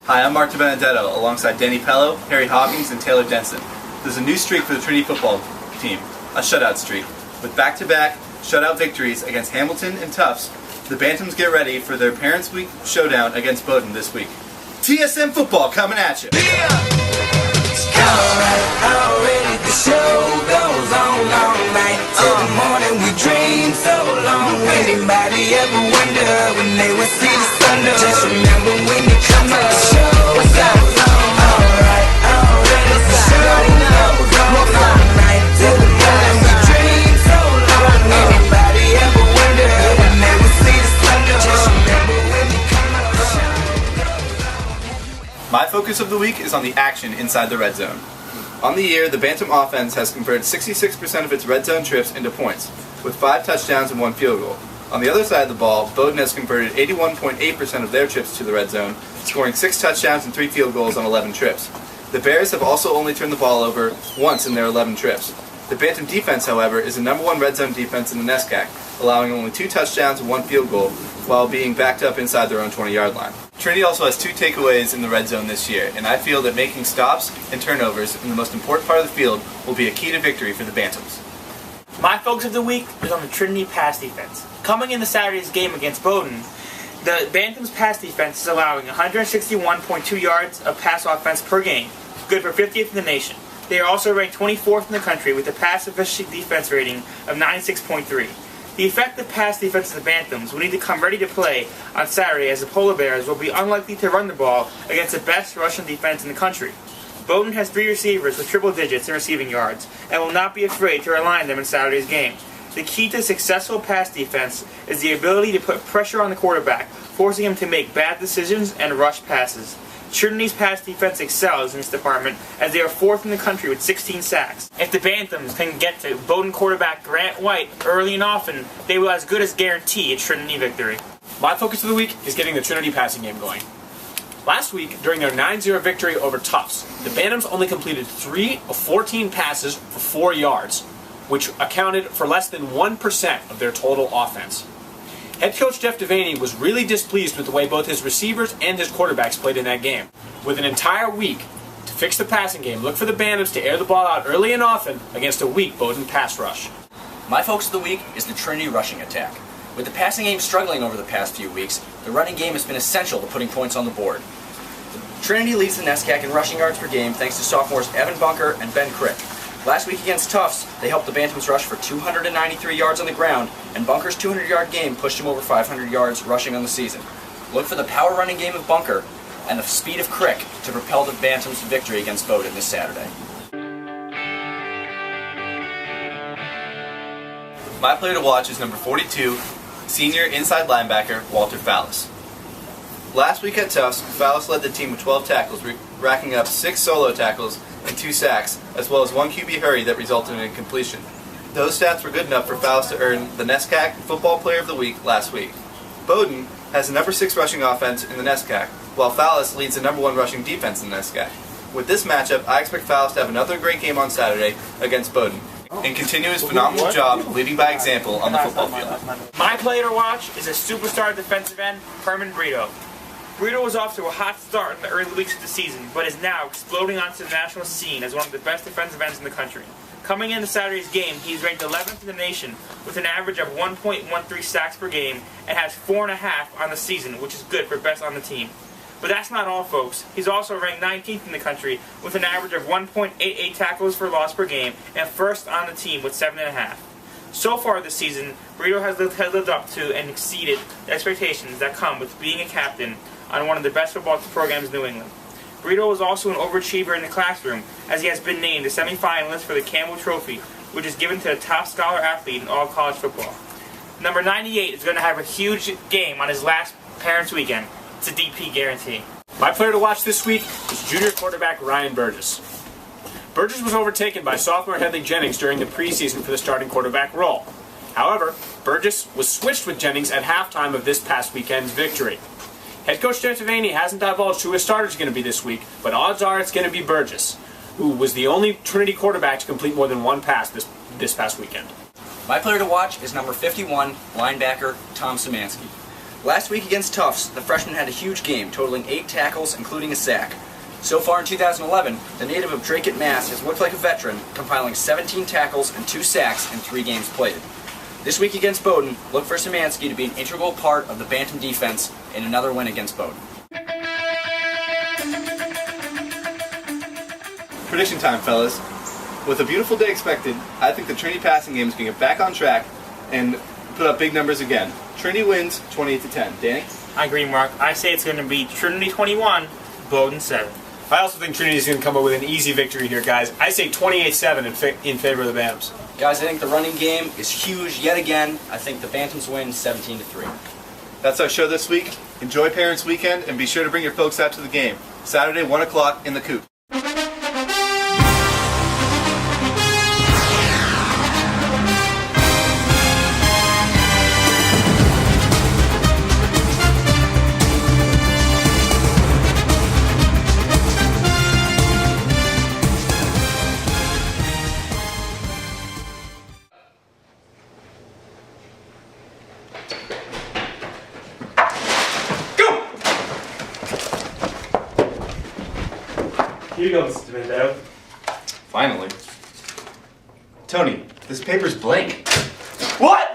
Hi, I'm Mark DiBenedetto, alongside Danny Pello, Harry Hawkins, and Taylor Denson. There's a new streak for the Trinity football team, a shutout streak. With back-to-back shutout victories against Hamilton and Tufts, the Bantams get ready for their Parents' Week showdown against Bowdoin this week. TSN Football coming at you! Already the show goes on all night till the morning. We dream so long. Anybody ever wonder when they would see the sun? Just remember when you come to the show goes on. Alright, already the show goes on all night till the morning. We dream so long. Anybody ever wonder when they would see the sun? Just remember when you come to the show goes on. My focus of the week is on the action inside the red zone. On the year, the Bantam offense has converted 66% of its red zone trips into points, with 5 touchdowns and 1 field goal. On the other side of the ball, Bowdoin has converted 81.8% of their trips to the red zone, scoring 6 touchdowns and 3 field goals on 11 trips. The Bears have also only turned the ball over once in their 11 trips. The Bantam defense, however, is the #1 red zone defense in the NESCAC, allowing only 2 touchdowns and 1 field goal while being backed up inside their own 20-yard line. Trinity also has 2 takeaways in the red zone this year, and I feel that making stops and turnovers in the most important part of the field will be a key to victory for the Bantams. My focus of the week is on the Trinity pass defense. Coming into Saturday's game against Bowdoin, the Bantams pass defense is allowing 161.2 yards of pass offense per game, good for 50th in the nation. They are also ranked 24th in the country with a pass efficiency defense rating of 96.3. The effective pass defense of the Bantams will need to come ready to play on Saturday, as the Polar Bears will be unlikely to run the ball against the best Russian defense in the country. Bowdoin has 3 receivers with triple digits in receiving yards and will not be afraid to rely on them in Saturday's game. The key to successful pass defense is the ability to put pressure on the quarterback, forcing him to make bad decisions and rush passes. Trinity's pass defense excels in this department, as they are 4th in the country with 16 sacks. If the Bantams can get to Bowdoin quarterback Grant White early and often, they will as good as guarantee a Trinity victory. My focus of the week is getting the Trinity passing game going. Last week, during their 9-0 victory over Tufts, the Bantams only completed 3 of 14 passes for 4 yards, which accounted for less than 1% of their total offense. Head coach Jeff Devaney was really displeased with the way both his receivers and his quarterbacks played in that game. With an entire week to fix the passing game, look for the Bantams to air the ball out early and often against a weak Bowdoin pass rush. My focus of the week is the Trinity rushing attack. With the passing game struggling over the past few weeks, the running game has been essential to putting points on the board. Trinity leads the NESCAC in rushing yards per game thanks to sophomores Evan Bunker and Ben Crick. Last week against Tufts, they helped the Bantams rush for 293 yards on the ground, and Bunker's 200-yard game pushed him over 500 yards rushing on the season. Look for the power running game of Bunker and the speed of Crick to propel the Bantams' victory against Bowdoin this Saturday. My player to watch is number 42, senior inside linebacker Walter Fallis. Last week at Tufts, Fallis led the team with 12 tackles, racking up 6 solo tackles and 2 sacks, as well as 1 QB hurry that resulted in a completion. Those stats were good enough for Fallis to earn the NESCAC Football Player of the Week last week. Bowdoin has the number 6 rushing offense in the NESCAC, while Fallis leads the number 1 rushing defense in the NESCAC. With this matchup, I expect Fallis to have another great game on Saturday against Bowdoin, and continue his phenomenal job of leading by example on the football field. My player to watch is a superstar defensive end, Herman Brito. Brito was off to a hot start in the early weeks of the season, but is now exploding onto the national scene as one of the best defensive ends in the country. Coming into Saturday's game, he is ranked 11th in the nation with an average of 1.13 sacks per game and has 4.5 on the season, which is good for best on the team. But that's not all, folks. He's also ranked 19th in the country with an average of 1.88 tackles for loss per game and 1st on the team with 7.5. So far this season, Brito has lived up to and exceeded the expectations that come with being a captain on one of the best football programs in New England. Brito is also an overachiever in the classroom, as he has been named a semifinalist for the Campbell Trophy, which is given to the top scholar athlete in all college football. Number 98 is going to have a huge game on his last Parents' Weekend. It's a DP guarantee. My player to watch this week is junior quarterback Ryan Burgess. Burgess was overtaken by sophomore Headley Jennings during the preseason for the starting quarterback role. However, Burgess was switched with Jennings at halftime of this past weekend's victory. Head coach Jeff Devaney hasn't divulged who his starter is going to be this week, but odds are it's going to be Burgess, who was the only Trinity quarterback to complete more than 1 pass this past weekend. My player to watch is number 51, linebacker Tom Szymanski. Last week against Tufts, the freshman had a huge game, totaling 8 tackles, including a sack. So far in 2011, the native of Drake Mass has looked like a veteran, compiling 17 tackles and 2 sacks in 3 games played. This week against Bowdoin, look for Szymanski to be an integral part of the Bantam defense in another win against Bowdoin. Prediction time, fellas. With a beautiful day expected, I think the Trinity passing game is going to get back on track and put up big numbers again. Trinity wins 28-10. Danny? I agree, Mark. I say it's going to be Trinity 21, Bowdoin 7. I also think Trinity's going to come up with an easy victory here, guys. I say 28-7 in favor of the Bantams. Guys, I think the running game is huge yet again. I think the Bantams win 17-3. That's our show this week. Enjoy Parents Weekend and be sure to bring your folks out to the game. Saturday, 1 o'clock in the Coop. Here you go, Mr. Demento. Finally. Tony, this paper's blank. What?